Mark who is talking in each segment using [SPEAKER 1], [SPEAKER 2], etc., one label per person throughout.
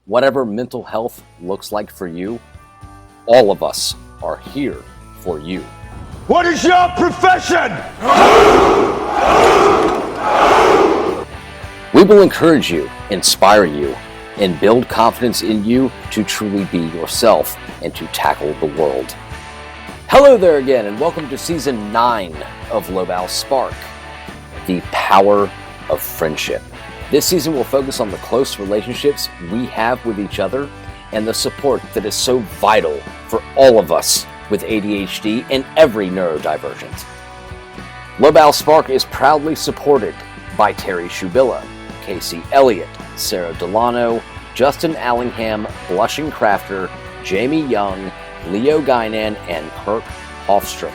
[SPEAKER 1] Whatever mental health looks like for you, all of us are here for you.
[SPEAKER 2] What is your profession?
[SPEAKER 1] We will encourage you, inspire you, and build confidence in you to truly be yourself and to tackle the world. Hello there again, and welcome to Season 9 of Lobow Spark, the power of friendship. This season will focus on the close relationships we have with each other and the support that is so vital for all of us with ADHD and every neurodivergent. Lobow Spark is proudly supported by Terri Shubilla, Casey Elliot, Sarah Delano, Justin Allingham, Blushing Crafter, Jamie Young, Leo Guinan, and Kirk Hofstrom.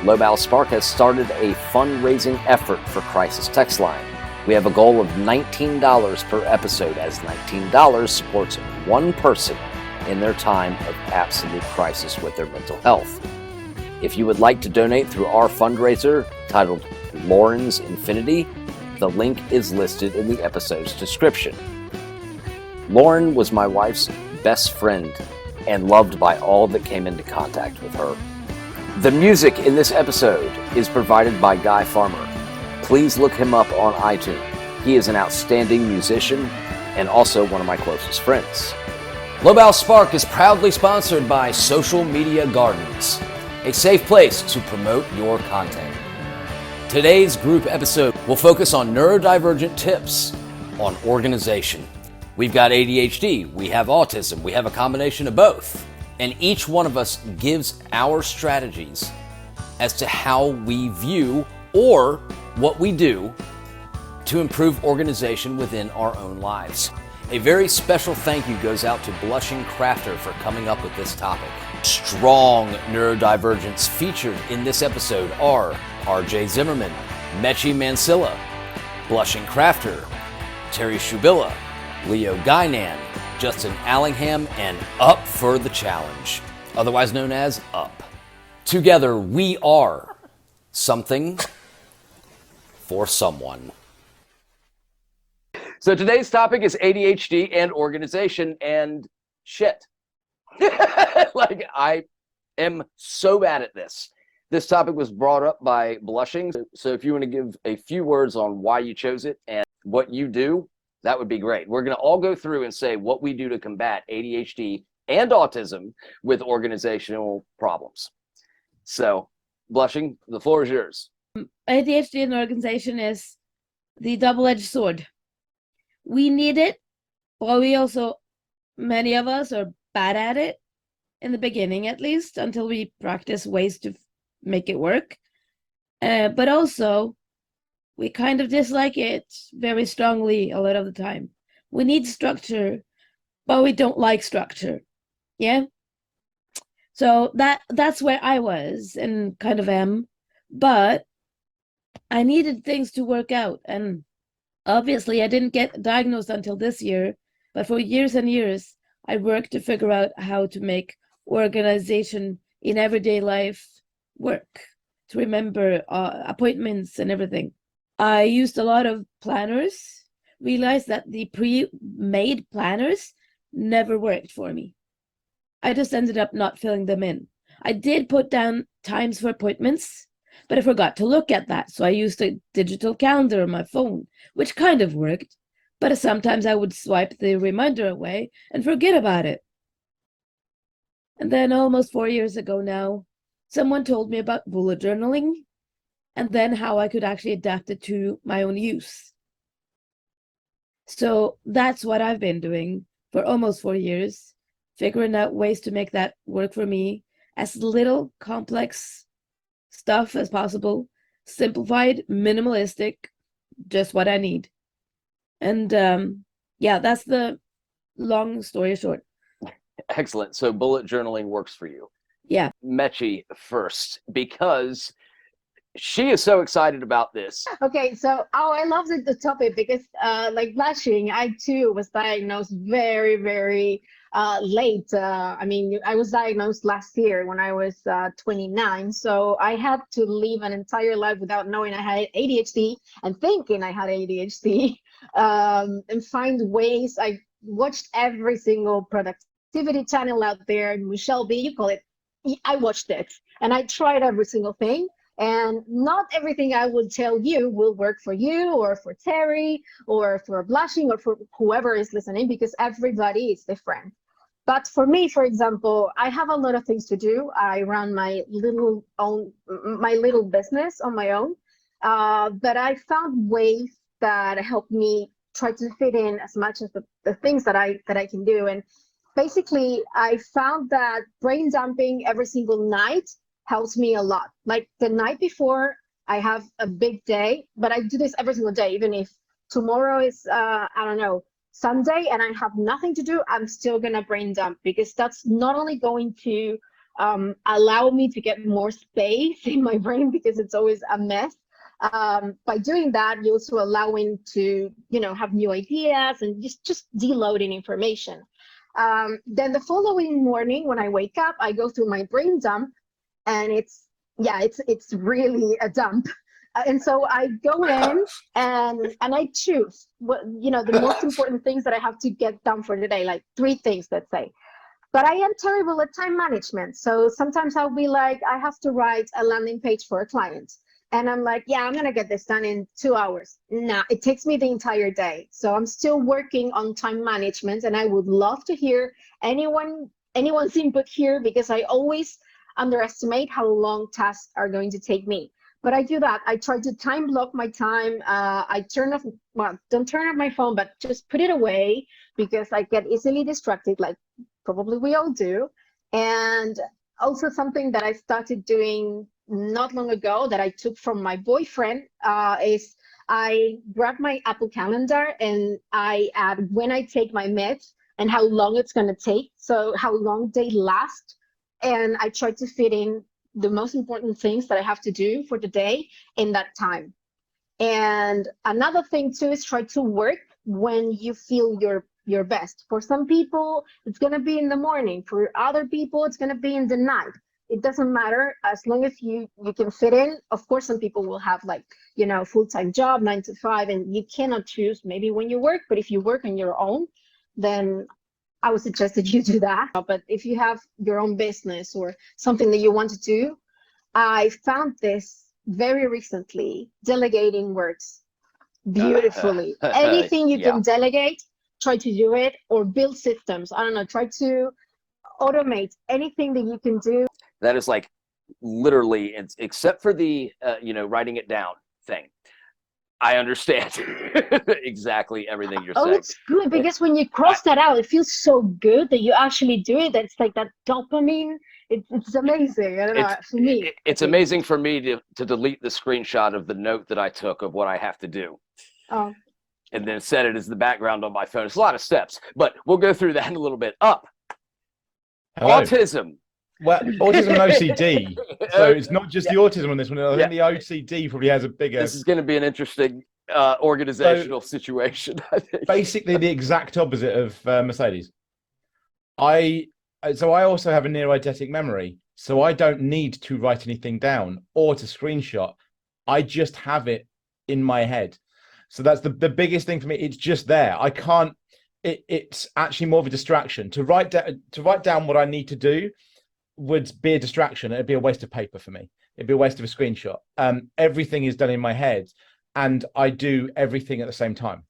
[SPEAKER 1] Lobow Spark has started a fundraising effort for Crisis Text Line. We have a goal of $19 per episode, as $19 supports one person in their time of absolute crisis with their mental health. If you would like to donate through our fundraiser titled Lauren's Infinity, the link is listed in the episode's description. Lauren was my wife's best friend and loved by all that came into contact with her. The music in this episode is provided by Guy Farmer. Please look him up on iTunes. He is an outstanding musician and also one of my closest friends. Lobow Spark is proudly sponsored by Social Media Gardens, a safe place to promote your content. Today's group episode will focus on neurodivergent tips on organization. We've got ADHD, we have autism, we have a combination of both, and each one of us gives our strategies as to how we view or what we do to improve organization within our own lives. A very special thank you goes out to Blushing Crafter for coming up with this topic. Strong neurodivergents featured in this episode are RJ Zimmerman, Mansilla, Blushing Crafter, Terri Shubilla, Leo Guinan, Justin Allingham, and Up for the Challenge, otherwise known as UP. Together we are something for someone. So today's topic is ADHD and organization and shit. Like, I am so bad at this. This topic was brought up by Blushing. So if you want to give a few words on why you chose it and what you do, that would be great. We're going to all go through and say what we do to combat ADHD and autism with organizational problems. So, Blushing, the floor is yours.
[SPEAKER 3] ADHD and organization is the double-edged sword. We need it, but we also, many of us are bad at it in the beginning, at least, until we practice ways to make it work. But also, we kind of dislike it very strongly a lot of the time. We need structure, but we don't like structure. Yeah? So that's where I was and kind of am. But I needed things to work out. And obviously, I didn't get diagnosed until this year. But for years and years, I worked to figure out how to make organization in everyday life work, to remember appointments and everything. I used a lot of planners, realized that the pre-made planners never worked for me. I just ended up not filling them in. I did put down times for appointments, but I forgot to look at that. So I used a digital calendar on my phone, which kind of worked, but sometimes I would swipe the reminder away and forget about it. And then almost 4 years ago now, someone told me about bullet journaling, and then how I could actually adapt it to my own use. So that's what I've been doing for almost 4 years, figuring out ways to make that work for me, as little complex stuff as possible, simplified, minimalistic, just what I need. And yeah, that's the long story short.
[SPEAKER 1] Excellent. So bullet journaling works for you.
[SPEAKER 3] Yeah.
[SPEAKER 1] Mechi first, because she is so excited about this.
[SPEAKER 4] Okay, so I love the topic because like Blushing, I too was diagnosed very, very late. I mean, I was diagnosed last year when I was 29. So I had to live an entire life without knowing I had ADHD and thinking I had ADHD and find ways. I watched every single productivity channel out there. Michelle B, you call it. I watched it and I tried every single thing. And not everything I would tell you will work for you or for Terry or for Blushing or for whoever is listening, because everybody is different. But for me, for example, I have a lot of things to do. I run my little business on my own. But I found ways that help me try to fit in as much as the things that I can do. And basically, I found that brain dumping every single night helps me a lot. Like the night before, I have a big day, but I do this every single day. Even if tomorrow is, I don't know, Sunday and I have nothing to do, I'm still gonna brain dump, because that's not only going to allow me to get more space in my brain, because it's always a mess. By doing that, you're also allowing to, have new ideas and just deloading information. Then the following morning when I wake up, I go through my brain dump, and it's really a dump. And so I go in and I choose what, the most important things that I have to get done for the day, like 3 things, let's say. But I am terrible at time management. So sometimes I'll be like, I have to write a landing page for a client. And I'm like, yeah, I'm going to get this done in 2 hours. Nah, it takes me the entire day. So I'm still working on time management, and I would love to hear anyone's input here, because I always underestimate how long tasks are going to take me. But I do that. I try to time block my time. I don't turn off my phone, but just put it away, because I get easily distracted, like probably we all do. And also something that I started doing not long ago that I took from my boyfriend is I grab my Apple Calendar and I add when I take my meds and how long it's going to take, so how long they last. And I try to fit in the most important things that I have to do for the day in that time. And another thing too is try to work when you feel your best. For some people, it's going to be in the morning. For other people, it's going to be in the night. It doesn't matter, as long as you can fit in. Of course, some people will have full-time job, 9 to 5, and you cannot choose maybe when you work. But if you work on your own, then I would suggest that you do that. But if you have your own business or something that you want to do, I found this very recently. Delegating works beautifully. Anything you can delegate, try to do it, or build systems. I don't know, try to automate anything that you can do.
[SPEAKER 1] That is like literally, except for the, writing it down thing. I understand exactly everything you're saying.
[SPEAKER 4] Oh, it's good, because when you cross that out, it feels so good that you actually do it. It's like that dopamine. It's amazing. I don't know, for me.
[SPEAKER 1] It's amazing for me to delete the screenshot of the note that I took of what I have to do.
[SPEAKER 4] Oh.
[SPEAKER 1] And then set it as the background on my phone. It's a lot of steps, but we'll go through that in a little bit. Up. Hello. Autism.
[SPEAKER 5] Well, autism and OCD. So it's not just the autism on this one. I think the OCD probably has a bigger.
[SPEAKER 1] This is going to be an interesting organizational situation, I think.
[SPEAKER 5] Basically, the exact opposite of Mercedes. I also have a near-eidetic memory, so I don't need to write anything down or to screenshot. I just have it in my head. So that's the biggest thing for me. It's just there. I can't. It's actually more of a distraction. To write down what I need to do would be a distraction. It'd be a waste of paper for me. It'd be a waste of a screenshot. Everything is done in my head, and I do everything at the same time.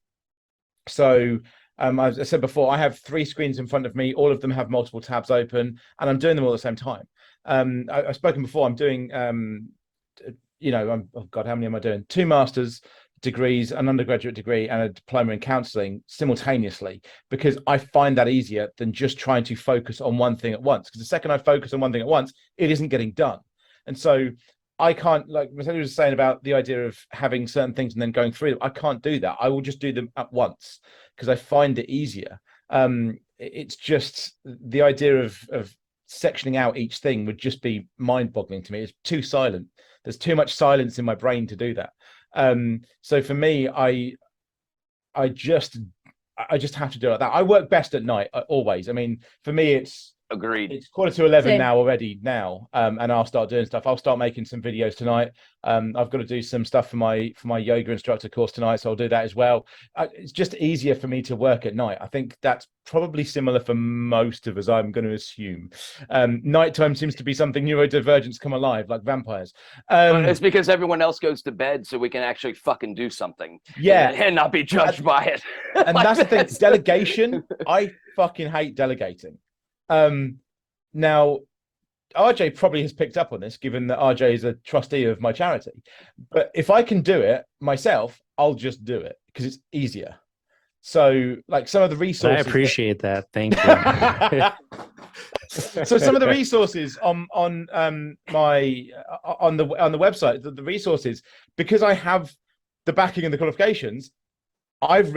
[SPEAKER 5] So as I said before, I have 3 screens in front of me. All of them have multiple tabs open, and I'm doing them all at the same time. I've spoken before. I'm doing, oh God, how many am I doing? 2 masters degrees, an undergraduate degree, and a diploma in counselling simultaneously, because I find that easier than just trying to focus on one thing at once. Because the second I focus on one thing at once, it isn't getting done. And so I can't, like Mercedes was saying about the idea of having certain things and then going through them. I can't do that. I will just do them at once because I find it easier. It's just the idea of sectioning out each thing would just be mind-boggling to me. It's too silent. There's too much silence in my brain to do that. So for me, I just have to do it like that. I work best at night, always. I mean, for me, it's
[SPEAKER 1] Agreed.
[SPEAKER 5] It's 11:15
[SPEAKER 3] Same.
[SPEAKER 5] now already and I'll start doing stuff. I'll start making some videos tonight. I've got to do some stuff for my yoga instructor course tonight, so I'll do that as well. It's just easier for me to work at night. I think that's probably similar for most of us, I'm going to assume. Nighttime seems to be something neurodivergents come alive, like vampires.
[SPEAKER 1] It's because everyone else goes to bed, so we can actually fucking do something.
[SPEAKER 5] Yeah.
[SPEAKER 1] And not be judged by it.
[SPEAKER 5] And
[SPEAKER 1] Like,
[SPEAKER 5] that's the thing. Delegation, I fucking hate delegating. Now, RJ probably has picked up on this, given that RJ is a trustee of my charity. But if I can do it myself, I'll just do it because it's easier. So, like some of the resources,
[SPEAKER 6] I appreciate that. Thank you.
[SPEAKER 5] So some of the resources on the website, the resources, because I have the backing and the qualifications, I've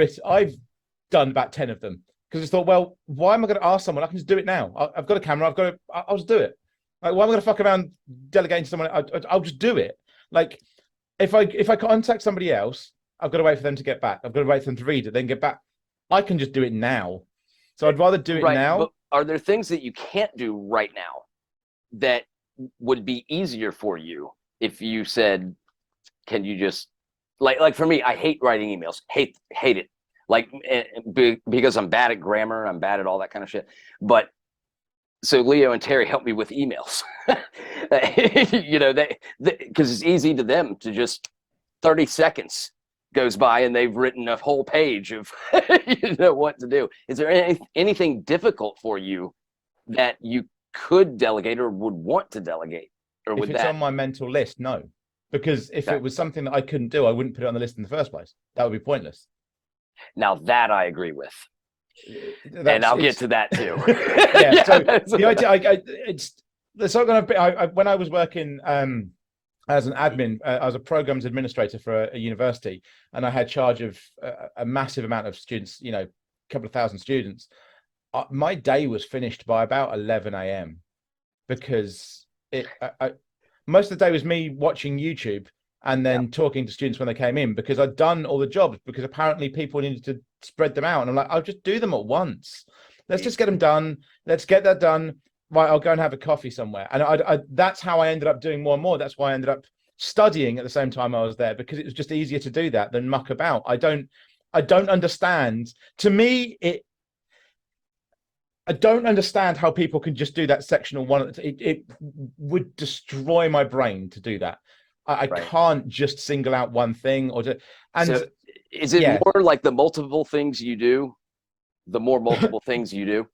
[SPEAKER 5] done about 10 of them. Because I thought, well, why am I going to ask someone? I can just do it now. I've got a camera. I'll just do it. Like, why am I going to fuck around delegating to someone? I'll just do it. Like, if I contact somebody else, I've got to wait for them to get back. I've got to wait for them to read it, then get back. I can just do it now. So I'd rather do it now.
[SPEAKER 1] But are there things that you can't do right now that would be easier for you if you said, can you just, like for me, I hate writing emails. Hate it. Like, because I'm bad at grammar, I'm bad at all that kind of shit. But so Leo and Terry help me with emails, because it's easy to them to just 30 seconds goes by and they've written a whole page of what to do. Is there anything difficult for you that you could delegate or would want to delegate? Or
[SPEAKER 5] if
[SPEAKER 1] would
[SPEAKER 5] it's
[SPEAKER 1] that
[SPEAKER 5] on my mental list, no. Because if it was something that I couldn't do, I wouldn't put it on the list in the first place. That would be pointless.
[SPEAKER 1] Now that I agree with, and I'll get to that too.
[SPEAKER 5] Yeah. So the idea, it's not going to be. When I was working as an admin, I was a programs administrator for a university, and I had charge of a massive amount of students. A couple of thousand students. My day was finished by about 11 a.m. because most of the day was me watching YouTube and then talking to students when they came in, because I'd done all the jobs, because apparently people needed to spread them out. And I'm like, I'll just do them at once. Let's just get them done. Let's get that done. Right, I'll go and have a coffee somewhere. And that's how I ended up doing more and more. That's why I ended up studying at the same time I was there, because it was just easier to do that than muck about. I don't understand. To me, I don't understand how people can just do that sectional one. It would destroy my brain to do that. I can't just single out one thing so
[SPEAKER 1] is it more like the multiple things you do, the more multiple things you do?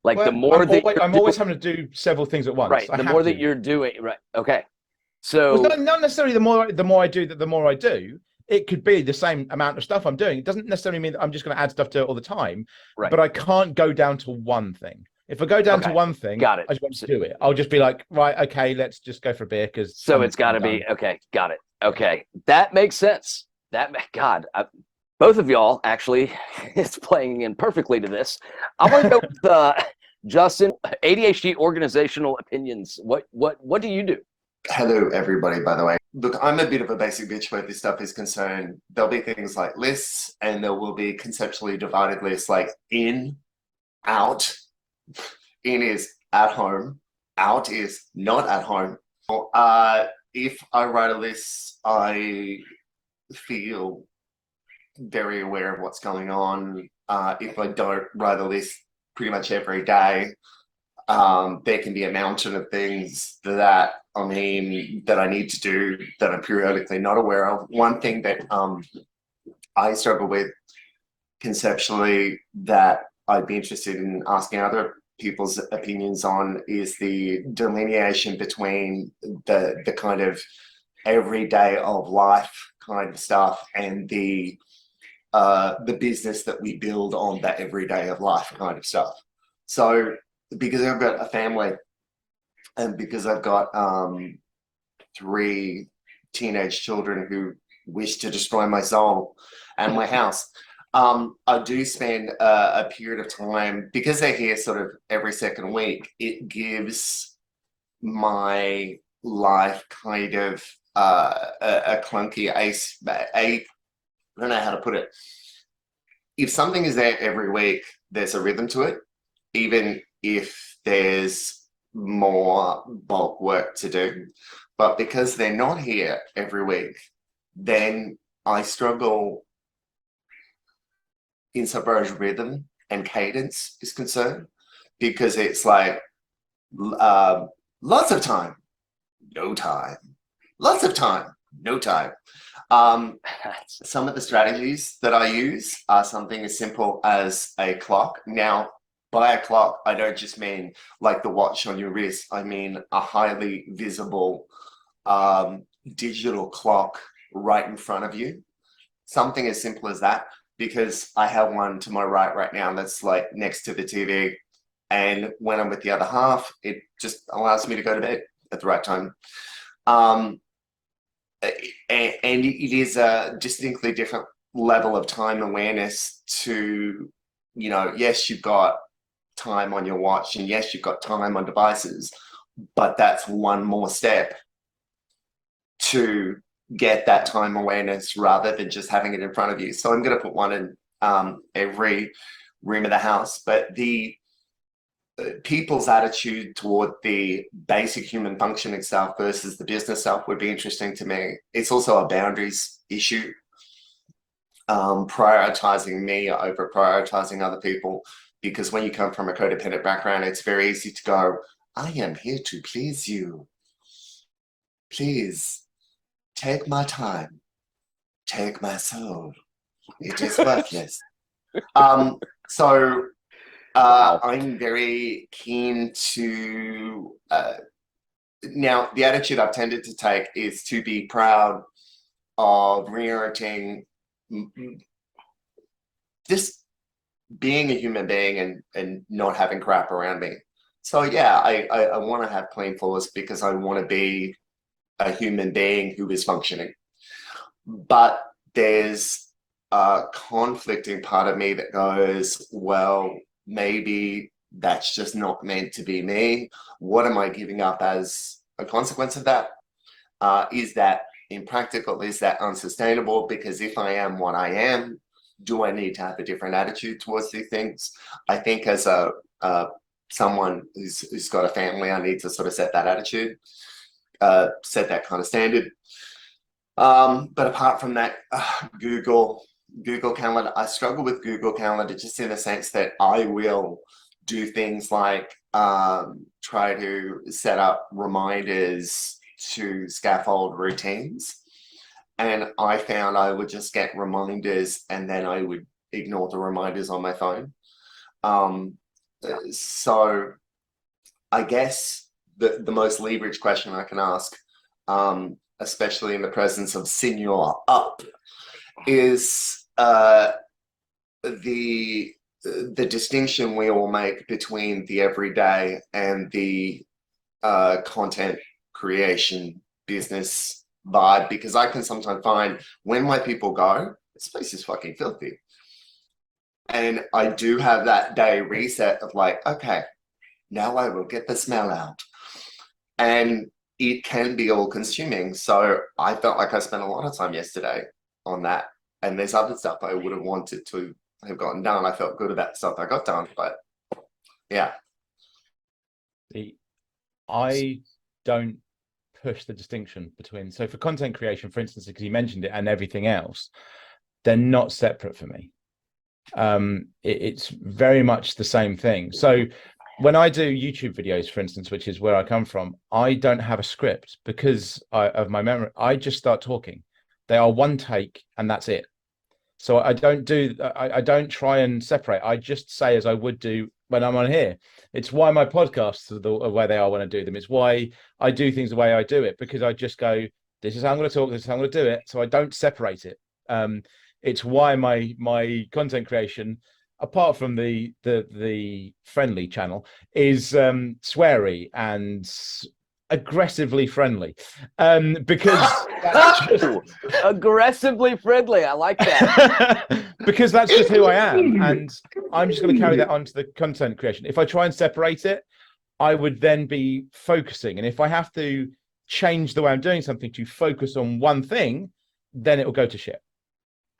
[SPEAKER 1] Like, well, the more
[SPEAKER 5] I'm always having to do several things at once.
[SPEAKER 1] Right. The more that you're doing. Right. Okay. So
[SPEAKER 5] not necessarily the more I do that, the more I do. It could be the same amount of stuff I'm doing. It doesn't necessarily mean that I'm just going to add stuff to it all the time. Right. But I can't go down to one thing. If I go down to one thing, I just want to do it. I'll just be like, right, okay, let's just go for a beer.
[SPEAKER 1] So it's got to be, okay, got it. Okay, that makes sense. Both of y'all actually, it's playing in perfectly to this. I want to go with Justin, ADHD organizational opinions. What do you do?
[SPEAKER 7] Hello, everybody, by the way. Look, I'm a bit of a basic bitch where this stuff is concerned. There'll be things like lists, and there will be conceptually divided lists like in, out. In is at home, out is not at home. If I write a list, I feel very aware of what's going on. If I don't write a list pretty much every day, there can be a mountain of things that I need to do that I'm periodically not aware of. One thing that I struggle with conceptually that I'd be interested in asking other people's opinions on is the delineation between the kind of everyday of life kind of stuff and the business that we build on that everyday of life kind of stuff. So because I've got a family and because I've got 3 teenage children who wish to destroy my soul and my house, I do spend a period of time, because they're here sort of every second week, it gives my life kind of a clunky I don't know how to put it. If something is there every week, there's a rhythm to it. even if there's more bulk work to do. But because they're not here every week, then I struggle insofar as rhythm and cadence is concerned, because it's like lots of time, no time, lots of time, no time. Some of the strategies that I use are something as simple as a clock. Now, by a clock, I don't just mean like the watch on your wrist. I mean a highly visible digital clock right in front of you. Something as simple as that, because I have one to my right now that's like next to the TV. And when I'm with the other half, it just allows me to go to bed at the right time. And it is a distinctly different level of time awareness to, you know, yes, you've got time on your watch, and yes, you've got time on devices, but that's one more step to get that time awareness rather than just having it in front of you. So I'm going to put one in every room of the house. But the people's attitude toward the basic human functioning stuff versus the business stuff would be interesting to me. It's also a boundaries issue, prioritizing me over prioritizing other people, because when you come from a codependent background, it's very easy to go, I am here to please you. Please take my time, take my soul. It is worthless. So I'm very keen to, now the attitude I've tended to take is to be proud of reorienting, just being a human being and not having crap around me. So yeah, I want to have clean floors because I want to be a human being who is functioning. But there's a conflicting part of me that goes, well, maybe that's just not meant to be me. What am I giving up as a consequence of that? Is that impractical? Is that unsustainable? Because if I am what I am, do I need to have a different attitude towards these things? I think as a someone who's got a family, I need to sort of set that attitude, set that kind of standard. But apart from that, Google Calendar, I struggle with Google Calendar just in the sense that I will do things like try to set up reminders to scaffold routines. And I found I would just get reminders and then I would ignore the reminders on my phone. So I guess the most leverage question I can ask, especially in the presence of Senior Up, is the distinction we all make between the everyday and the content creation business vibe, because I can sometimes find when my people go, this place is fucking filthy. And I do have that day reset of like, okay, now I will get the smell out. And it can be all consuming. So I felt like I spent a lot of time yesterday on that. And there's other stuff I would have wanted to have gotten done. I felt good about the stuff I got done, but yeah.
[SPEAKER 5] I don't push the distinction between, so for content creation, for instance, because you mentioned it, and everything else, they're not separate for me. It's very much the same thing. So when I do YouTube videos, for instance, which is where I come from, I don't have a script because of my memory. I just start talking. They are one take and that's it. So I don't try and separate. I just say as I would do when I'm on here. It's why my podcasts are the way they are when I do them. It's why I do things the way I do it, because I just go, this is how I'm going to talk, this is how I'm going to do it. So I don't separate it. It's why my content creation, apart from the friendly channel, is sweary and aggressively friendly, because that's just...
[SPEAKER 1] aggressively friendly. I like that.
[SPEAKER 5] Because that's just who I am, and I'm just going to carry that on to the content creation. If I try and separate it, I would then be focusing, and if I have to change the way I'm doing something to focus on one thing, then it will go to shit.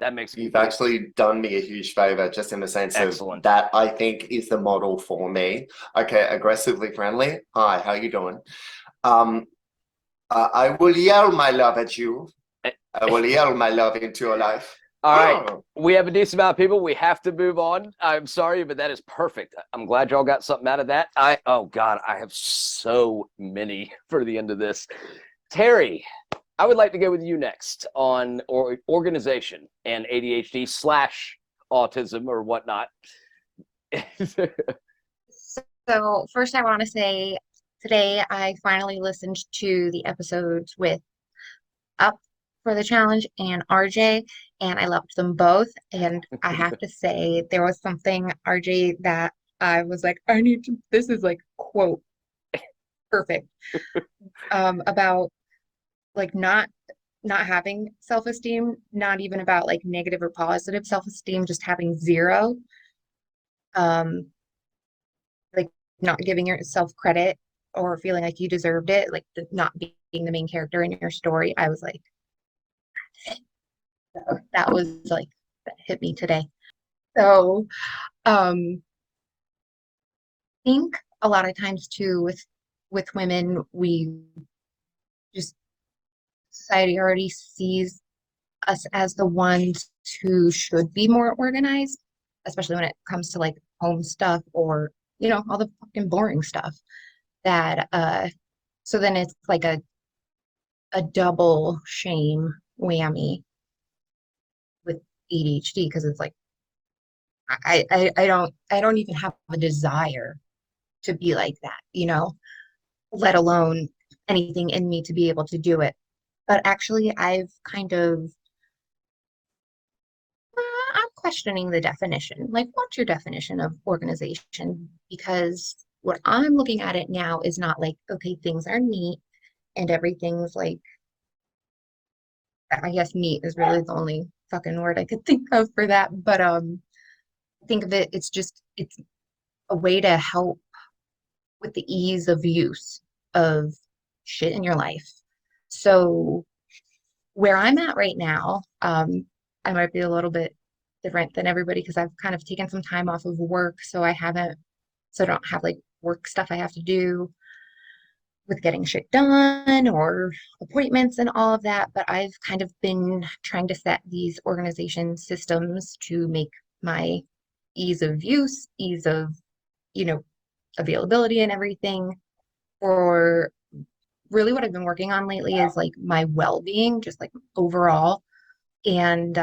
[SPEAKER 1] That makes
[SPEAKER 7] You've actually done me a huge favor, just in the sense
[SPEAKER 1] Excellent.
[SPEAKER 7] of that I think is the model for me. Okay, aggressively friendly. Hi, how you doing? I will yell my love at you. I will yell my love into your life.
[SPEAKER 1] All right, we have a decent amount of people. We have to move on. I'm sorry, but that is perfect. I'm glad y'all got something out of that. Oh God, I have so many for the end of this. Terri, I would like to go with you next on organization and ADHD / autism or whatnot.
[SPEAKER 8] So first I want to say today I finally listened to the episodes with Up for the Challenge and RJ, and I loved them both. And I have to say there was something, RJ, that I was like, I need to, this is like quote perfect, about like not having self-esteem, not even about like negative or positive self-esteem, just having zero. Like not giving yourself credit or feeling like you deserved it, like not being the main character in your story. I was like, that was like, that hit me today. So, I think a lot of times too with women, we just, society already sees us as the ones who should be more organized, especially when it comes to like home stuff or, you know, all the fucking boring stuff that, so then it's like a double shame whammy with ADHD, because it's like, I don't even have a desire to be like that, you know, let alone anything in me to be able to do it. But actually, I've kind of, I'm questioning the definition. Like, what's your definition of organization? Because what I'm looking at it now is not like, okay, things are neat and everything's like, I guess neat is really the only fucking word I could think of for that. But think of it, it's just, it's a way to help with the ease of use of shit in your life. So where I'm at right now, I might be a little bit different than everybody because I've kind of taken some time off of work, so I don't have like work stuff I have to do with getting shit done or appointments and all of that. But I've kind of been trying to set these organization systems to make my ease of use, ease of, you know, availability and everything. For really what I've been working on lately is like my well-being, just like overall. And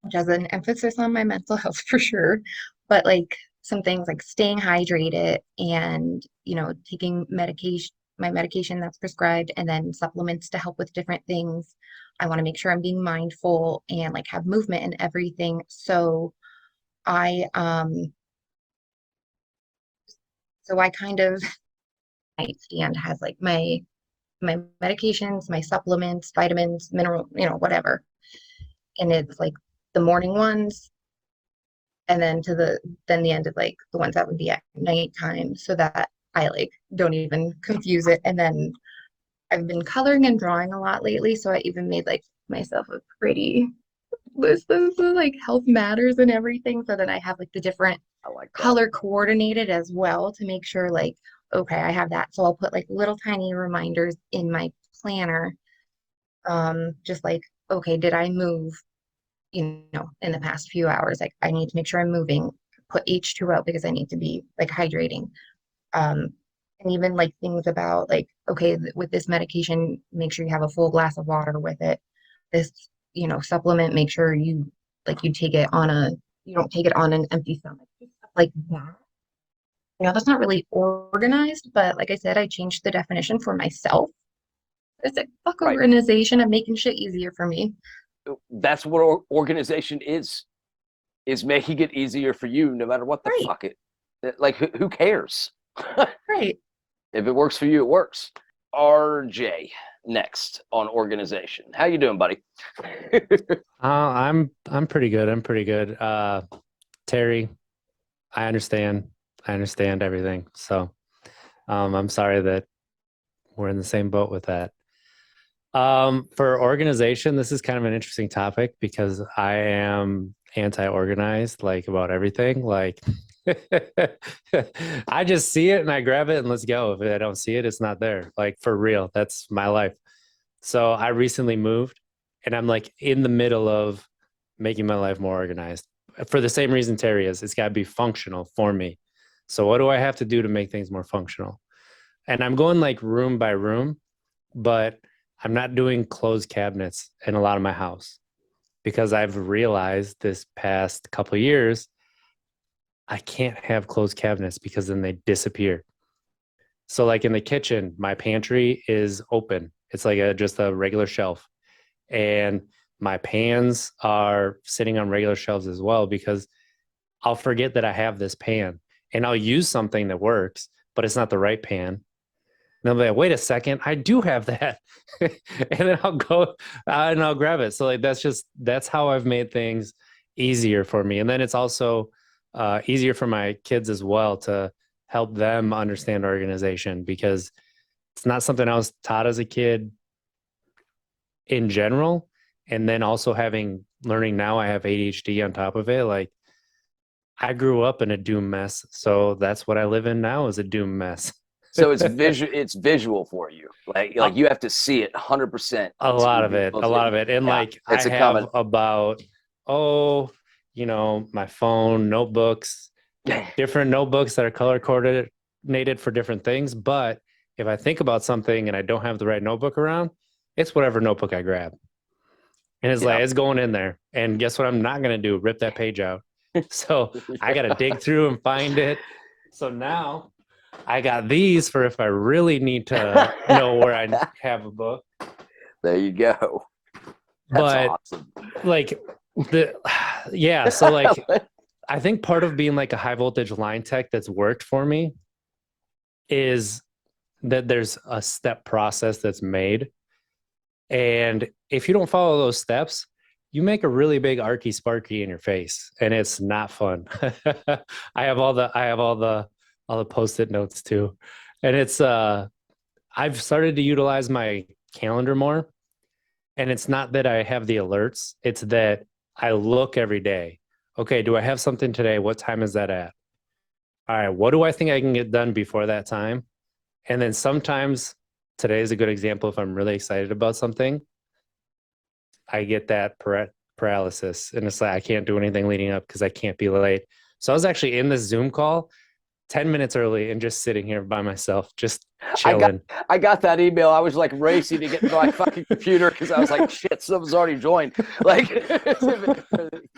[SPEAKER 8] which has an emphasis on my mental health for sure. But like some things like staying hydrated and, you know, taking medication, my medication that's prescribed, and then supplements to help with different things. I want to make sure I'm being mindful and like have movement and everything. So I kind of nightstand has like my medications, my supplements, vitamins, mineral, you know, whatever. And it's like the morning ones, and then then the end of like the ones that would be at nighttime, so that I like don't even confuse it. And then I've been coloring and drawing a lot lately, so I even made like myself a pretty list of like health matters and everything. So then I have like the different color coordinated as well to make sure like, okay, I have that. So I'll put like little tiny reminders in my planner. Just like, okay, did I move, you know, in the past few hours? Like I need to make sure I'm moving, put H2O because I need to be like hydrating. And even like things about like, okay, with this medication, make sure you have a full glass of water with it. This, you know, supplement, make sure you like you don't take it on an empty stomach. Like that. You know, that's not really organized, but like I said, I changed the definition for myself. It's like fuck
[SPEAKER 1] Right.
[SPEAKER 8] organization. I'm making shit easier for me.
[SPEAKER 1] That's what organization is making it easier for you no matter what the
[SPEAKER 8] Right.
[SPEAKER 1] fuck it. Like, who cares?
[SPEAKER 8] Right.
[SPEAKER 1] If it works for you, it works. RJ, next on organization. How you doing, buddy?
[SPEAKER 6] I'm pretty good. I'm pretty good. Terri, I understand everything. So I'm sorry that we're in the same boat with that. For organization, this is kind of an interesting topic because I am anti-organized, like about everything. Like I just see it and I grab it and let's go. If I don't see it, it's not there. Like for real, that's my life. So I recently moved and I'm like in the middle of making my life more organized for the same reason Terry is. It's got to be functional for me. So what do I have to do to make things more functional? And I'm going like room by room, but I'm not doing closed cabinets in a lot of my house because I've realized this past couple of years, I can't have closed cabinets because then they disappear. So like in the kitchen, my pantry is open. It's like just a regular shelf. And my pans are sitting on regular shelves as well because I'll forget that I have this pan and I'll use something that works, but it's not the right pan. And I'll be like, wait a second, I do have that. And then I'll go and I'll grab it. So like that's how I've made things easier for me. And then it's also easier for my kids as well to help them understand organization because it's not something I was taught as a kid in general. And then also learning now I have ADHD on top of it. Like I grew up in a doom mess. So that's what I live in now is a doom mess.
[SPEAKER 1] So it's visual for you. Like you have to see it 100%.
[SPEAKER 6] A lot of it. And
[SPEAKER 1] yeah,
[SPEAKER 6] like I have about, my phone, notebooks, different notebooks that are color coordinated for different things. But if I think about something and I don't have the right notebook around, it's whatever notebook I grab. And it's like, it's going in there. And guess what I'm not going to do? Rip that page out. So I got to dig through and find it. So now I got these for if I really need to know where I have a book.
[SPEAKER 1] There you go. That's awesome.
[SPEAKER 6] Like so like I think part of being like a high voltage line tech that's worked for me is that there's a step process that's made. And if you don't follow those steps, you make a really big arky sparky in your face and it's not fun. I have all the post-it notes too. And it's I've started to utilize my calendar more. And it's not that I have the alerts, it's that I look every day. Okay, do I have something today? What time is that at? All right, what do I think I can get done before that time? And then sometimes today is a good example. If I'm really excited about something, I get that paralysis. And it's like, I can't do anything leading up because I can't be late. So I was actually in this Zoom call 10 minutes early and just sitting here by myself, just chilling.
[SPEAKER 1] I got that email. I was like racing to get to my fucking computer because I was like, shit, someone's already joined. Like,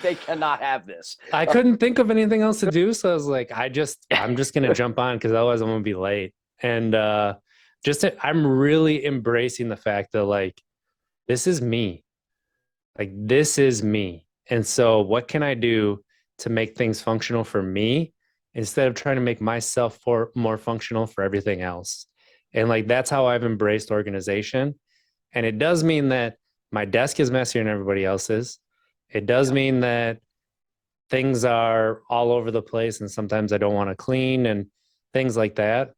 [SPEAKER 1] they cannot have this.
[SPEAKER 6] I couldn't think of anything else to do. So I was like, I'm just going to jump on because otherwise I'm going to be late. And I'm really embracing the fact that like, this is me. Like, this is me. And so what can I do to make things functional for me instead of trying to make myself more functional for everything else? And like, that's how I've embraced organization. And it does mean that my desk is messier than everybody else's. It does mean that things are all over the place and sometimes I don't want to clean and things like that.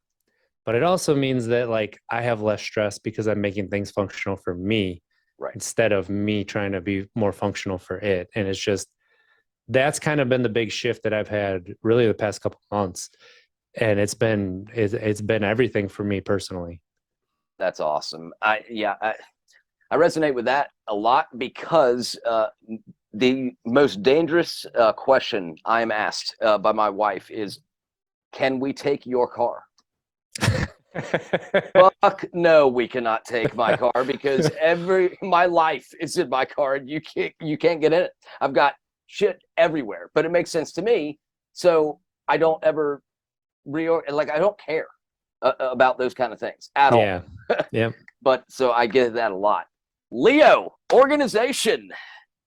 [SPEAKER 6] But it also means that like I have less stress because I'm making things functional for me, right, instead of me trying to be more functional for it. And it's just, that's kind of been the big shift that I've had really the past couple of months. And it's been everything for me personally.
[SPEAKER 1] That's awesome. I resonate with that a lot because the most dangerous question I'm asked by my wife is, can we take your car? Fuck no, we cannot take my car because my life is in my car and you can't get in it. I've got shit everywhere, but it makes sense to me. So I don't ever I don't care about those kind of things at all.
[SPEAKER 6] Yeah.
[SPEAKER 1] But so I get that a lot. Leo, organization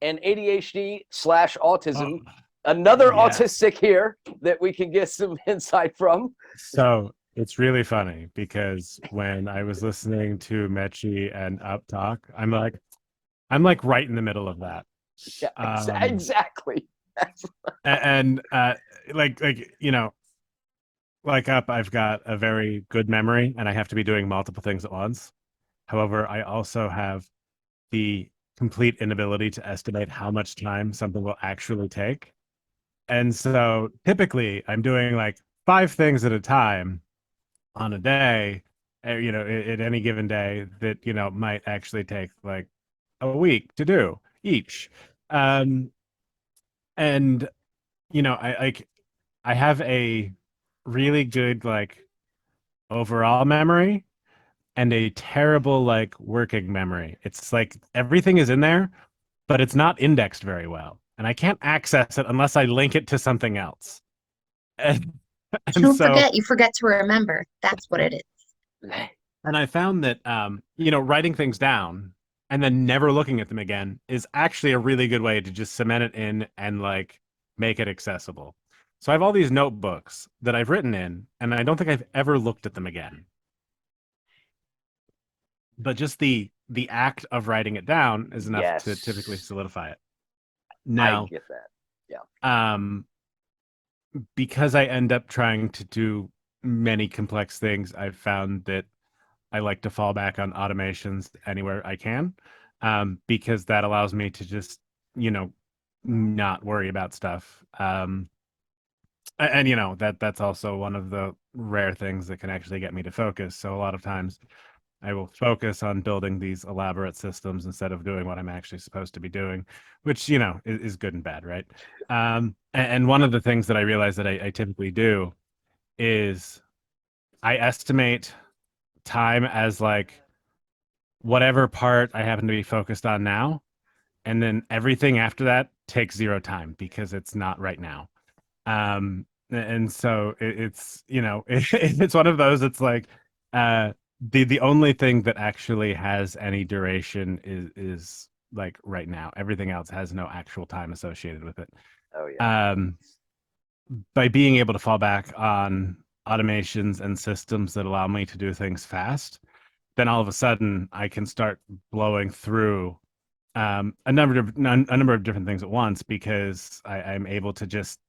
[SPEAKER 1] and ADHD/autism. Another autistic here that we can get some insight from.
[SPEAKER 9] So it's really funny because when I was listening to Mechi and Up talk, I'm like right in the middle of that.
[SPEAKER 1] Yeah, exactly.
[SPEAKER 9] And like Up, I've got a very good memory and I have to be doing multiple things at once. However, I also have the complete inability to estimate how much time something will actually take. And so typically I'm doing like 5 things at a time on a day, at any given day that, might actually take like a week to do each. And, I have a really good like overall memory and a terrible like working memory. It's like everything is in there, but it's not indexed very well. And I can't access it unless I link it to something else. And,
[SPEAKER 8] You
[SPEAKER 9] and
[SPEAKER 8] don't
[SPEAKER 9] so
[SPEAKER 8] forget, you forget to remember. That's what it is.
[SPEAKER 9] and I found that writing things down and then never looking at them again is actually a really good way to just cement it in and like make it accessible. So I have all these notebooks that I've written in, and I don't think I've ever looked at them again. But just the act of writing it down is enough to typically solidify it. Now,
[SPEAKER 1] I get that. Yeah.
[SPEAKER 9] Because I end up trying to do many complex things, I've found that I like to fall back on automations anywhere I can, because that allows me to just, not worry about stuff. And that's also one of the rare things that can actually get me to focus. So a lot of times I will focus on building these elaborate systems instead of doing what I'm actually supposed to be doing, which, is good and bad, right? And one of the things that I realize that I typically do is I estimate time as like whatever part I happen to be focused on now. And then everything after that takes 0 time because it's not right now. And so it's, it's one of those, it's like, the only thing that actually has any duration is like right now. Everything else has no actual time associated with it.
[SPEAKER 1] Oh yeah.
[SPEAKER 9] By being able to fall back on automations and systems that allow me to do things fast, then all of a sudden I can start blowing through a number of different things at once because I'm able to just,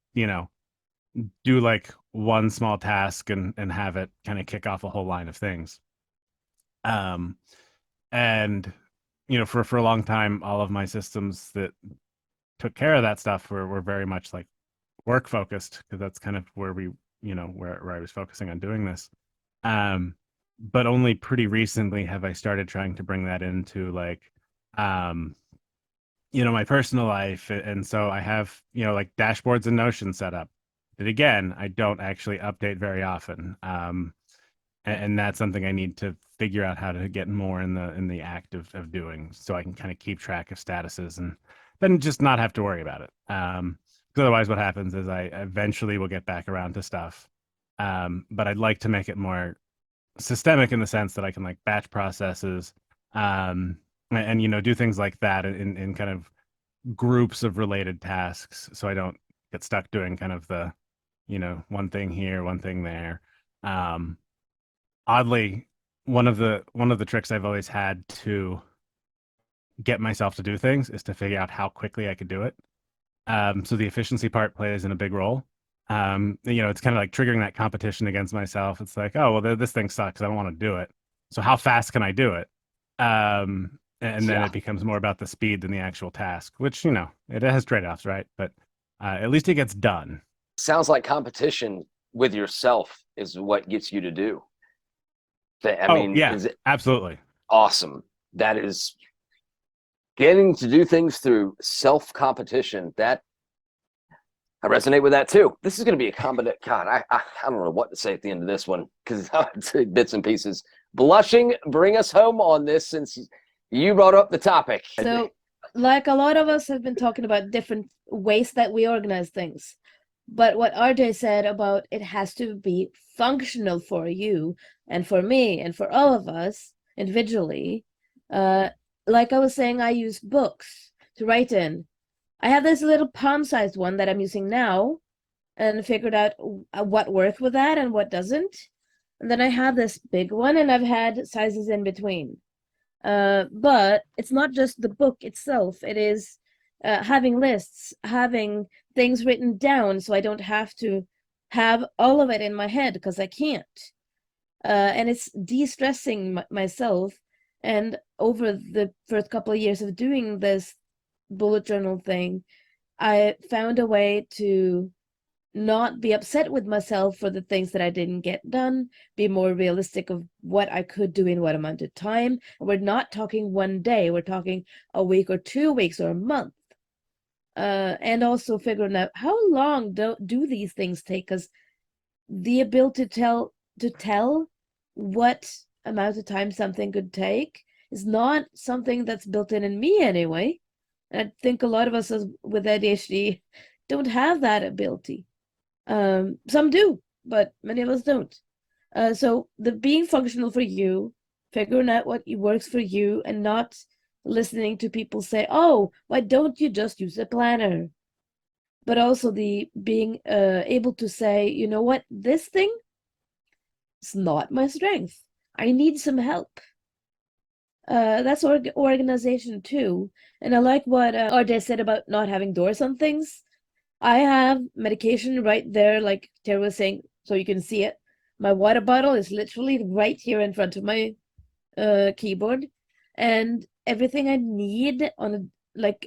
[SPEAKER 9] do like one small task and have it kind of kick off a whole line of things. And for a long time, all of my systems that took care of that stuff were very much like work focused because that's kind of where we, where I was focusing on doing this. But only pretty recently have I started trying to bring that into like, my personal life. And so I have, like dashboards and Notion set up that again, I don't actually update very often. And that's something I need to figure out how to get more in the act of doing so I can kind of keep track of statuses and then just not have to worry about it. Because otherwise what happens is I eventually will get back around to stuff. But I'd like to make it more systemic in the sense that I can like batch processes and do things like that in kind of groups of related tasks so I don't get stuck doing kind of the one thing here, one thing there. Oddly, one of the tricks I've always had to get myself to do things is to figure out how quickly I could do it. So the efficiency part plays in a big role. It's kind of like triggering that competition against myself. It's like, oh, well, this thing sucks. I don't want to do it. So how fast can I do it? And then it becomes more about the speed than the actual task, which, it has trade-offs, right? But at least it gets done.
[SPEAKER 1] Sounds like competition with yourself is what gets you to do. I mean,
[SPEAKER 9] yeah, absolutely.
[SPEAKER 1] Awesome. That is getting to do things through self-competition. That I resonate with that too. This is going to be a combination. God, I don't know what to say at the end of this one because I'll say bits and pieces. Blushing, bring us home on this since you brought up the topic.
[SPEAKER 3] So, like a lot of us have been talking about different ways that we organize things. But what RJ said about it has to be functional for you and for me and for all of us individually. Like I was saying, I use books to write in. I have this little palm-sized one that I'm using now and figured out what works with that and what doesn't. And then I have this big one and I've had sizes in between. But it's not just the book itself. It is having lists, having things written down so I don't have to have all of it in my head because I can't. And it's de-stressing myself And over the first couple of years of doing this bullet journal thing, I found a way to not be upset with myself for the things that I didn't get done, be more realistic of what I could do in what amount of time. And we're not talking one day, we're talking a week or 2 weeks or a month. And also figuring out how long do these things take, because the ability to tell what amount of time something could take is not something that's built in me anyway. And I think a lot of us with ADHD don't have that ability. Some do, but many of us don't. So the being functional for you, figuring out what works for you, and not listening to people say, oh, why don't you just use a planner? But also the being able to say, you know what, this thing is not my strength. I need some help. That's organization too. And I like what RJ said about not having doors on things. I have medication right there, like Terri was saying, so you can see it. My water bottle is literally right here in front of my keyboard, and everything I need on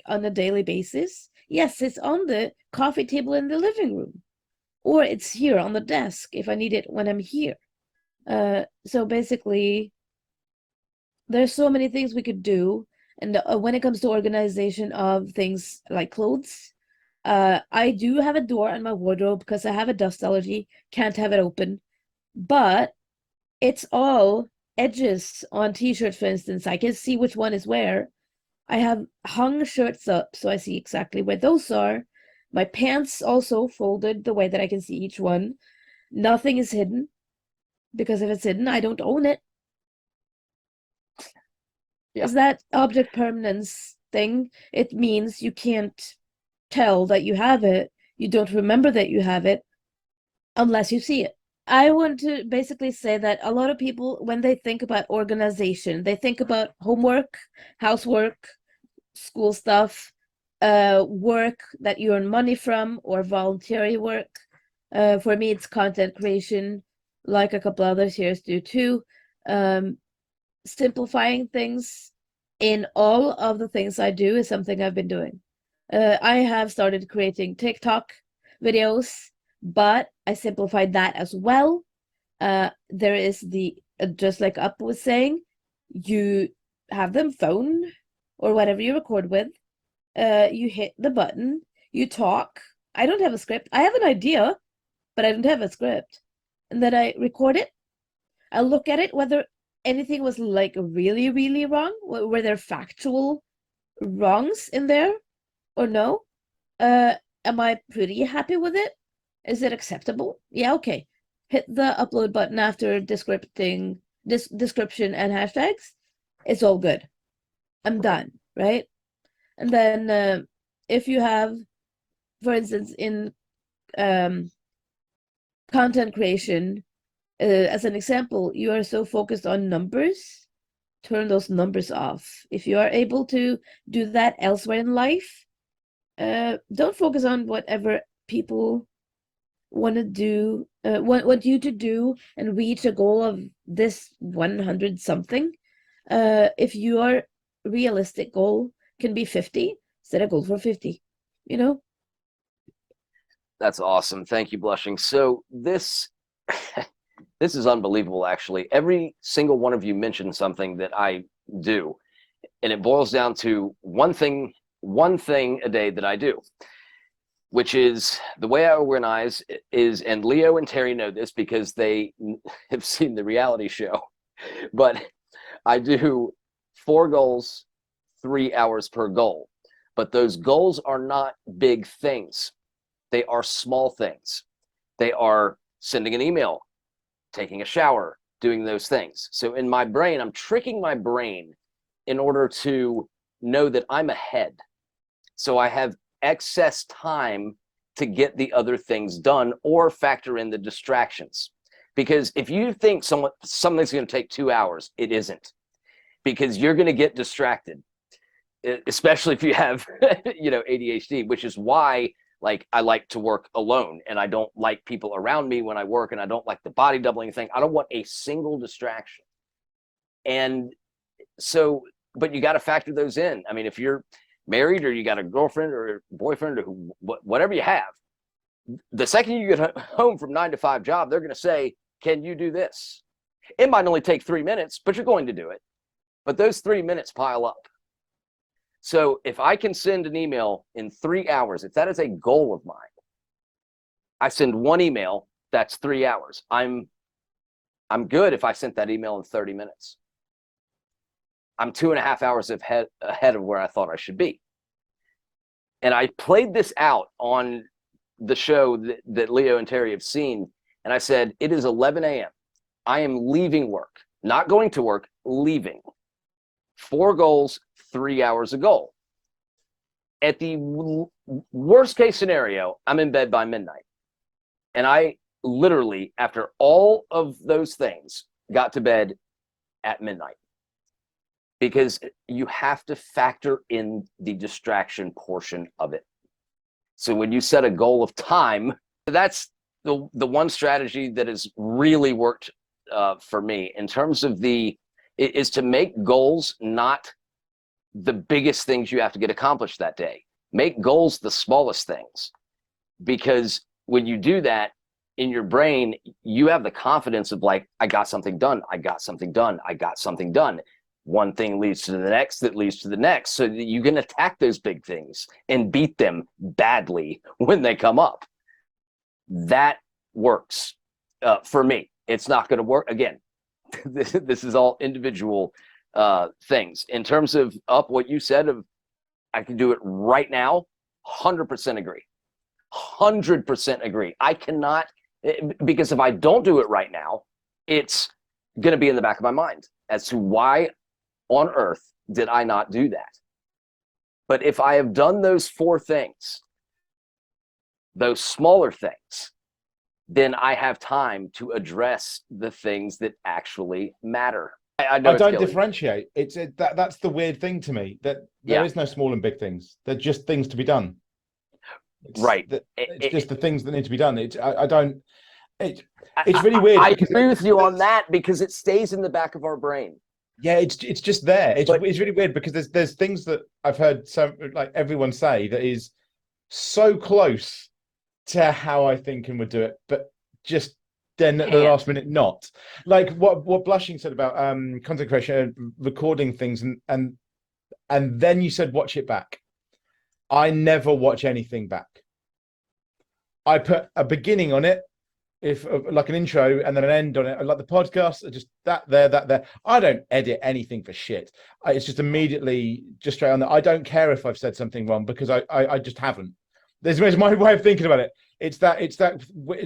[SPEAKER 3] a daily basis, yes, it's on the coffee table in the living room, or it's here on the desk if I need it when I'm here. So basically, there's so many things we could do, and when it comes to organization of things like clothes, I do have a door on my wardrobe because I have a dust allergy, can't have it open, but it's all edges on t-shirts, for instance. I can see which one is where. I have hung shirts up so I see exactly where those are. My pants also folded the way that I can see each one. Nothing is hidden, because if it's hidden, I don't own it.
[SPEAKER 1] Yeah.
[SPEAKER 3] Is that object permanence thing? It means you can't tell that you have it. You don't remember that you have it unless you see it. I want to basically say that a lot of people, when they think about organization, they think about homework, housework, school stuff, work that you earn money from, or voluntary work. For me, it's content creation, like a couple others here do too. Simplifying things in all of the things I do is something I've been doing. I have started creating TikTok videos, but I simplified that as well. There is just like Up was saying, you have them phone or whatever you record with. You hit the button, you talk. I don't have a script. I have an idea, but I don't have a script. And then I record it. I look at it, whether anything was like really, really wrong. Were there factual wrongs in there or no? Am I pretty happy with it? Is it acceptable? Yeah, okay. Hit the upload button after description and hashtags. It's all good. I'm done, right? And then if you have, for instance, in content creation, as an example, you are so focused on numbers, turn those numbers off. If you are able to do that elsewhere in life, don't focus on whatever people want to do, want you to do and reach a goal of this 100 something. If your realistic goal can be 50, set a goal for 50, you know?
[SPEAKER 1] That's awesome. Thank you, Blushing. So this this is unbelievable, actually. Every single one of you mentioned something that I do, and it boils down to one thing a day that I do, which is the way I organize is, and Leo and Terri know this because they have seen the reality show, but I do 4 goals, 3 hours per goal. But those goals are not big things. They are small things. They are sending an email, taking a shower, doing those things. So in my brain, I'm tricking my brain in order to know that I'm ahead. So I have excess time to get the other things done or factor in the distractions. Because if you think something's going to take 2 hours, it isn't. Because you're going to get distracted, especially if you have, ADHD, which is why I like to work alone, and I don't like people around me when I work, and I don't like the body doubling thing. I don't want a single distraction. And So, but you got to factor those in. I mean, if you're married or you got a girlfriend or a boyfriend or whatever you have, the second you get home from 9 to 5 job, they're going to say, can you do this? It might only take 3 minutes, but you're going to do it. But those 3 minutes pile up. So if I can send an email in 3 hours, if that is a goal of mine, I send one email, that's 3 hours. I'm good if I sent that email in 30 minutes. I'm 2.5 hours ahead of where I thought I should be. And I played this out on the show that Leo and Terri have seen. And I said, it is 11 a.m. I am leaving work, not going to work, leaving. 4 goals, 3 hours a goal. At the worst case scenario, I'm in bed by midnight. And I literally, after all of those things, got to bed at midnight. Because you have to factor in the distraction portion of it. So when you set a goal of time, that's the one strategy that has really worked for me in terms of is to make goals not the biggest things you have to get accomplished that day. Make goals the smallest things. Because when you do that, in your brain, you have the confidence of like, I got something done, I got something done, I got something done. One thing leads to the next that leads to the next, so that you can attack those big things and beat them badly when they come up. That works for me. It's not going to work. Again, this is all individual things. In terms of what you said of I can do it right now, 100% agree. 100% agree. I cannot, because if I don't do it right now, it's going to be in the back of my mind as to why on earth did I not do that? But if I have done those 4 things, those smaller things, then I have time to address the things that actually matter. I
[SPEAKER 5] don't differentiate. That's the weird thing to me, that there is no small and big things. They're just things to be done.
[SPEAKER 1] Right.
[SPEAKER 5] It's just the things that need to be done. It's really weird.
[SPEAKER 1] I agree with you on that because it stays in the back of our brain.
[SPEAKER 5] Yeah, it's just there. It's really weird because there's things that I've heard everyone say that is so close to how I think and would do it, but just then at the last minute not. Like what Blushing said about content creation, recording things, and then you said watch it back. I never watch anything back. I put a beginning on it, if like an intro, and then an end on it. Like the podcast, just that there. I don't edit anything for shit. It's just immediately just straight on there. I don't care if I've said something wrong because I just haven't. There's my way of thinking about it. It's that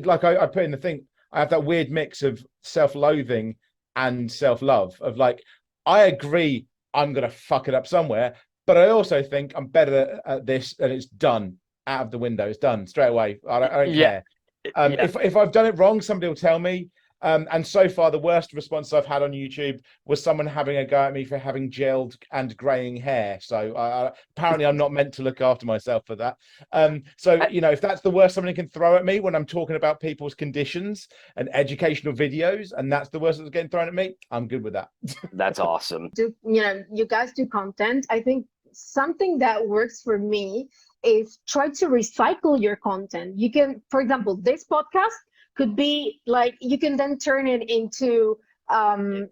[SPEAKER 5] like I put in the thing. I have that weird mix of self-loathing and self-love. Of like, I agree I'm gonna fuck it up somewhere, but I also think I'm better at this, and it's done out of the window. It's done straight away. I don't care. If I've done it wrong, somebody will tell me. And so far, the worst response I've had on YouTube was someone having a go at me for having gelled and graying hair. So apparently, I'm not meant to look after myself for that. If that's the worst somebody can throw at me when I'm talking about people's conditions and educational videos, and that's the worst that's getting thrown at me, I'm good with that.
[SPEAKER 1] That's awesome.
[SPEAKER 4] You guys do content. I think something that works for me is try to recycle your content. You can, for example, this podcast could be like, you can then turn it into, TikToks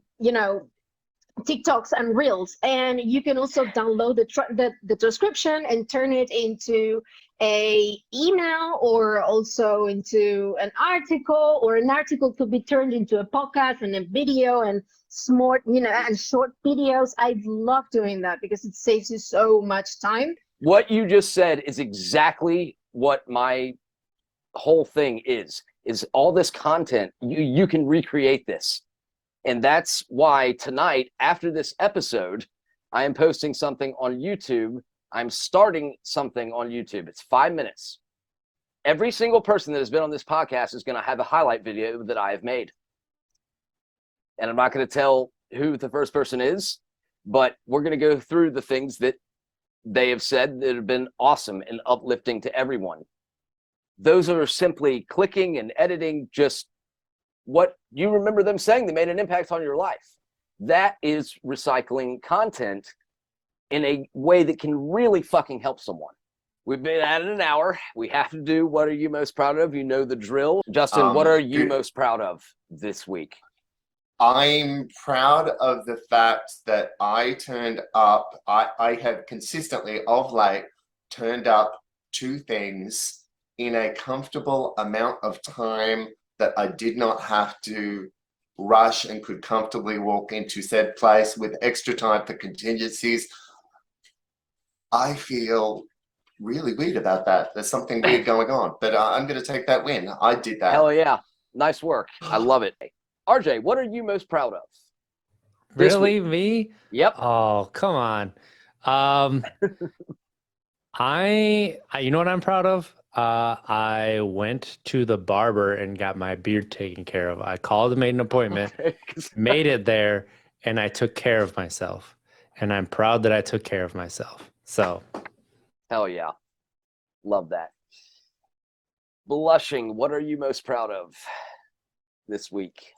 [SPEAKER 4] and Reels, and you can also download the description and turn it into a email, or also into an article, or an article could be turned into a podcast and a video and smart, and short videos. I love doing that because it saves you so much time.
[SPEAKER 1] What you just said is exactly what my whole thing is all this content. You can recreate this. And that's why tonight, after this episode, I am posting something on YouTube. I'm starting something on YouTube. It's 5 minutes. Every single person that has been on this podcast is going to have a highlight video that I have made. And I'm not going to tell who the first person is, but we're going to go through the things that they have said that have been awesome and uplifting to everyone. Those are simply clicking and editing just what you remember them saying that made an impact on your life. that is recycling content in a way that can really fucking help someone. We've been at it an hour. We have to do what are you most proud of? You know the drill. Justin, what are you most proud of this week?
[SPEAKER 7] I'm proud of the fact that I turned up. I have consistently of late turned up to things in a comfortable amount of time that I did not have to rush and could comfortably walk into said place with extra time for contingencies. I feel really weird about that. There's something weird going on, but I'm going to take that win. I did that.
[SPEAKER 1] Hell yeah. Nice work. I love it. RJ, what are you most proud of? This
[SPEAKER 6] Really,
[SPEAKER 1] week?
[SPEAKER 6] me?
[SPEAKER 1] Yep.
[SPEAKER 6] Oh, come on. You know what I'm proud of? I went to the barber and got my beard taken care of. I called and made an appointment,
[SPEAKER 1] Okay.
[SPEAKER 6] made it there, and I took care of myself. And I'm proud that I took care of myself. So,
[SPEAKER 1] Hell yeah. Love that. Blushing, what are you most proud of this week?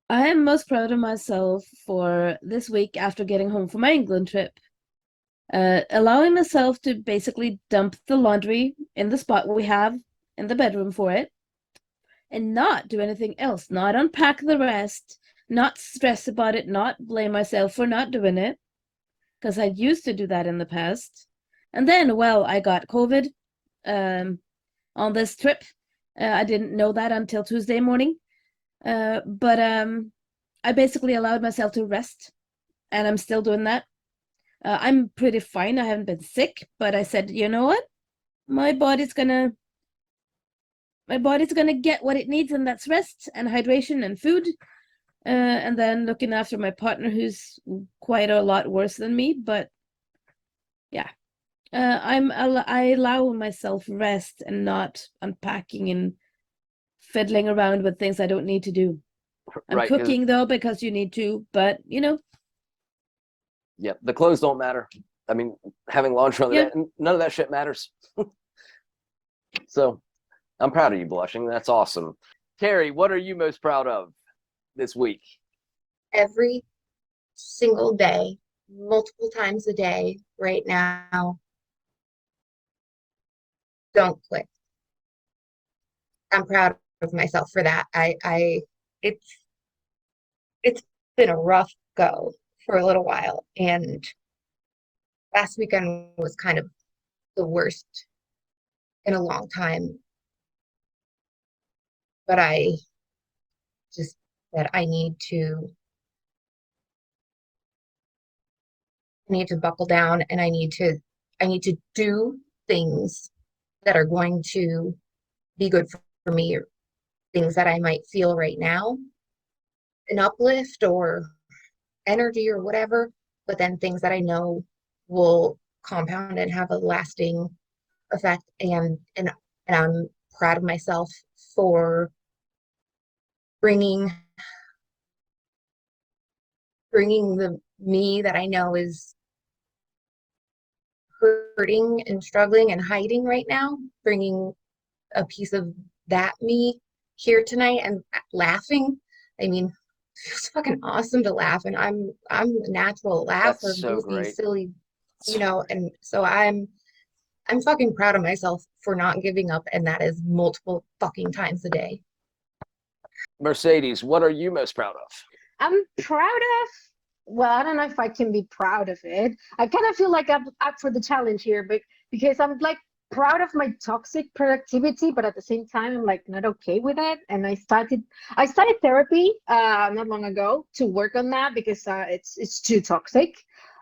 [SPEAKER 3] I am most proud of myself for this week after getting home from my England trip. Allowing myself to basically dump the laundry in the spot we have in the bedroom for it and not do anything else, not unpack the rest, not stress about it, not blame myself for not doing it, because I used to do that in the past. And then, well, I got COVID on this trip. I didn't know that until Tuesday morning. But I basically allowed myself to rest, and I'm still doing that. I'm pretty fine. I haven't been sick, but I said, you know what? My body's gonna get what it needs, and that's rest and hydration and food. And then looking after my partner, who's quite a lot worse than me. But yeah, I allow myself rest and not unpacking and fiddling around with things I don't need to do. I'm
[SPEAKER 1] Right, 'cause-
[SPEAKER 3] cooking though because you need to, but you know.
[SPEAKER 1] Yeah, the clothes don't matter. I mean, having laundry on the
[SPEAKER 3] Yeah.
[SPEAKER 1] bed, none of that shit matters. So I'm proud of you, Blushing. That's awesome. Terri, what are you most proud of this week?
[SPEAKER 8] Every single day, multiple times a day, right now, don't quit. I'm proud of myself for that. It's been a rough go for a little while, and last weekend was kind of the worst in a long time. But I just said I need to buckle down, and I need to do things that are going to be good for me, or things that I might feel right now, an uplift or energy or whatever, but then things that I know will compound and have a lasting effect. And I'm proud of myself for bringing the me that I know is hurting and struggling and hiding right now, bringing a piece of that me here tonight and laughing. I mean, it's fucking awesome to laugh, and I'm a natural laugher,
[SPEAKER 1] That's so
[SPEAKER 8] goofy,
[SPEAKER 1] great.
[SPEAKER 8] silly, you know, and so I'm fucking proud of myself for not giving up, and that is multiple fucking times a day.
[SPEAKER 1] Mercedes, what are you most proud of?
[SPEAKER 4] I'm proud of, well, I don't know if I can be proud of it. I kind of feel like I'm up for the challenge here, but because I'm like proud of my toxic productivity, but at the same time, I'm like not okay with it. And I started therapy not long ago to work on that because it's too toxic.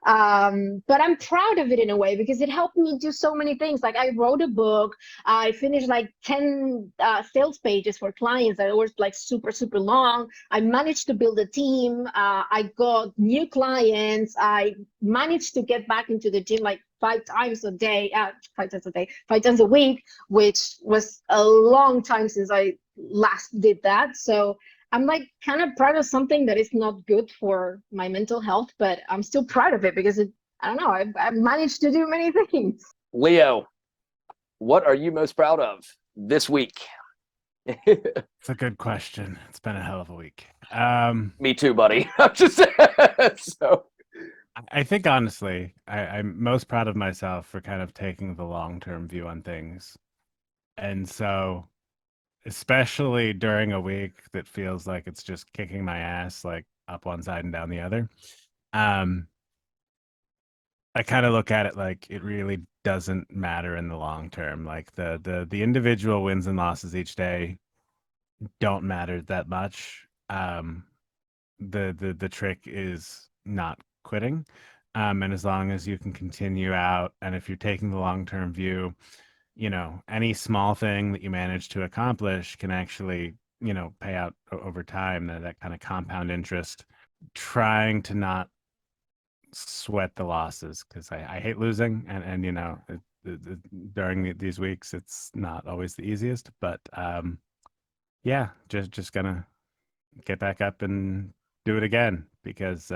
[SPEAKER 4] But I'm proud of it in a way because it helped me do so many things. Like I wrote a book, I finished like 10 sales pages for clients that were like super, super long. I managed to build a team. I got new clients. I managed to get back into the gym like 5 times a week, which was a long time since I last did that. So I'm like kind of proud of something that is not good for my mental health, but I'm still proud of it because I don't know, I've managed to do many things.
[SPEAKER 1] Leo, what are you most proud of this week?
[SPEAKER 9] It's a good question. It's been a hell of a week.
[SPEAKER 1] Me too, buddy. I'm just so.
[SPEAKER 9] I think honestly, I'm most proud of myself for kind of taking the long-term view on things. And so, especially during a week that feels like it's just kicking my ass, like up one side and down the other, I kind of look at it like it really doesn't matter in the long term. Like the individual wins and losses each day don't matter that much. The trick is not quitting. And as long as you can continue out, and if you're taking the long-term view, any small thing that you manage to accomplish can actually, pay out over time, that kind of compound interest. Trying to not sweat the losses, because I hate losing, and during these weeks, it's not always the easiest, but yeah, just gonna get back up and do it again, because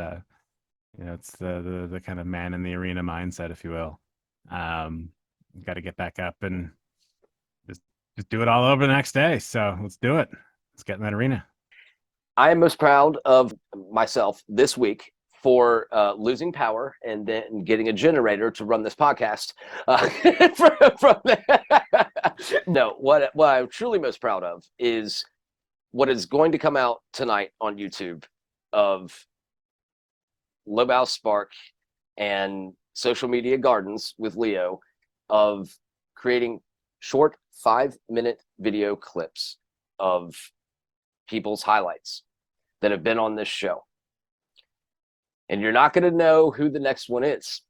[SPEAKER 9] it's the kind of man in the arena mindset, if you will. Got to get back up and just do it all over the next day. So let's do it. Let's get in that arena.
[SPEAKER 1] I am most proud of myself this week for losing power and then getting a generator to run this podcast. No, what I'm truly most proud of is what is going to come out tonight on YouTube of Lobow Spark and Social Media Gardens with Leo, of creating short 5-minute video clips of people's highlights that have been on this show. And you're not going to know who the next one is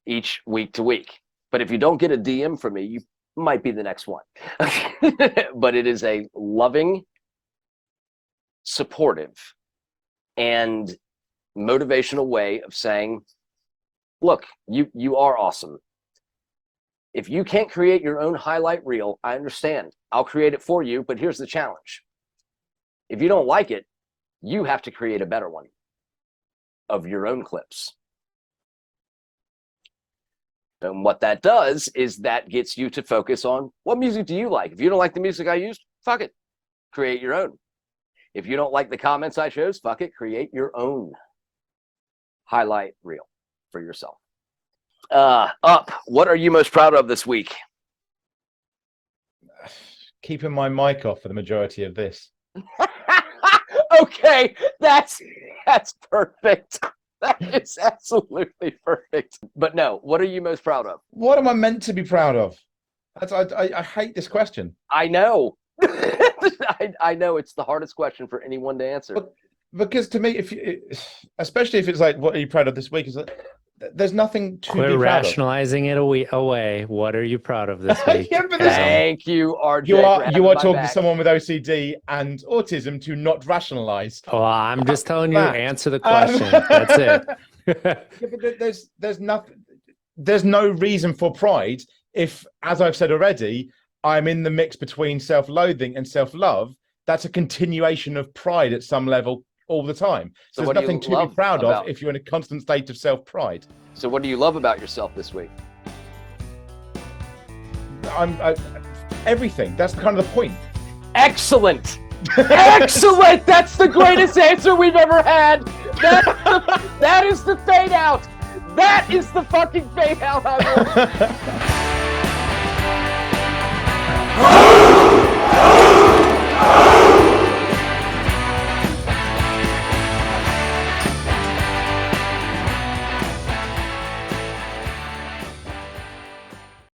[SPEAKER 1] each week to week. But if you don't get a DM from me, you might be the next one. But it is a loving, supportive, and motivational way of saying, look, you are awesome. If you can't create your own highlight reel, I understand. I'll create it for you, but here's the challenge. If you don't like it, you have to create a better one of your own clips. And what that does is that gets you to focus on, what music do you like? If you don't like the music I used, fuck it. Create your own. If you don't like the comments I chose, fuck it. Create your own highlight reel for yourself. Up, what are you most proud of this week?
[SPEAKER 5] Keeping my mic off for the majority of this.
[SPEAKER 1] Okay, that's perfect. That is absolutely perfect. But no, what are you most proud of?
[SPEAKER 5] What am I meant to be proud of? I hate this question.
[SPEAKER 1] I know. I know it's the hardest question for anyone to answer.
[SPEAKER 5] Because to me, especially if it's like, what are you proud of this week? Is like, there's nothing to be proud of.
[SPEAKER 6] Rationalizing it away. What are you proud of this week?
[SPEAKER 5] Yeah, but
[SPEAKER 1] thank you, RJ.
[SPEAKER 5] You are talking to someone with OCD and autism to not rationalize.
[SPEAKER 6] Well, I'm just telling you, answer the question. That's it.
[SPEAKER 5] Yeah, but there's no reason for pride if, as I've said already, I'm in the mix between self-loathing and self-love. That's a continuation of pride at some level all the time. So there's nothing to be proud of if you're in a constant state of self-pride.
[SPEAKER 1] So what do you love about yourself this week?
[SPEAKER 5] Everything. That's kind of the point.
[SPEAKER 1] Excellent. Excellent. That's the greatest answer we've ever had. That is the fade out. That is the fucking fade out.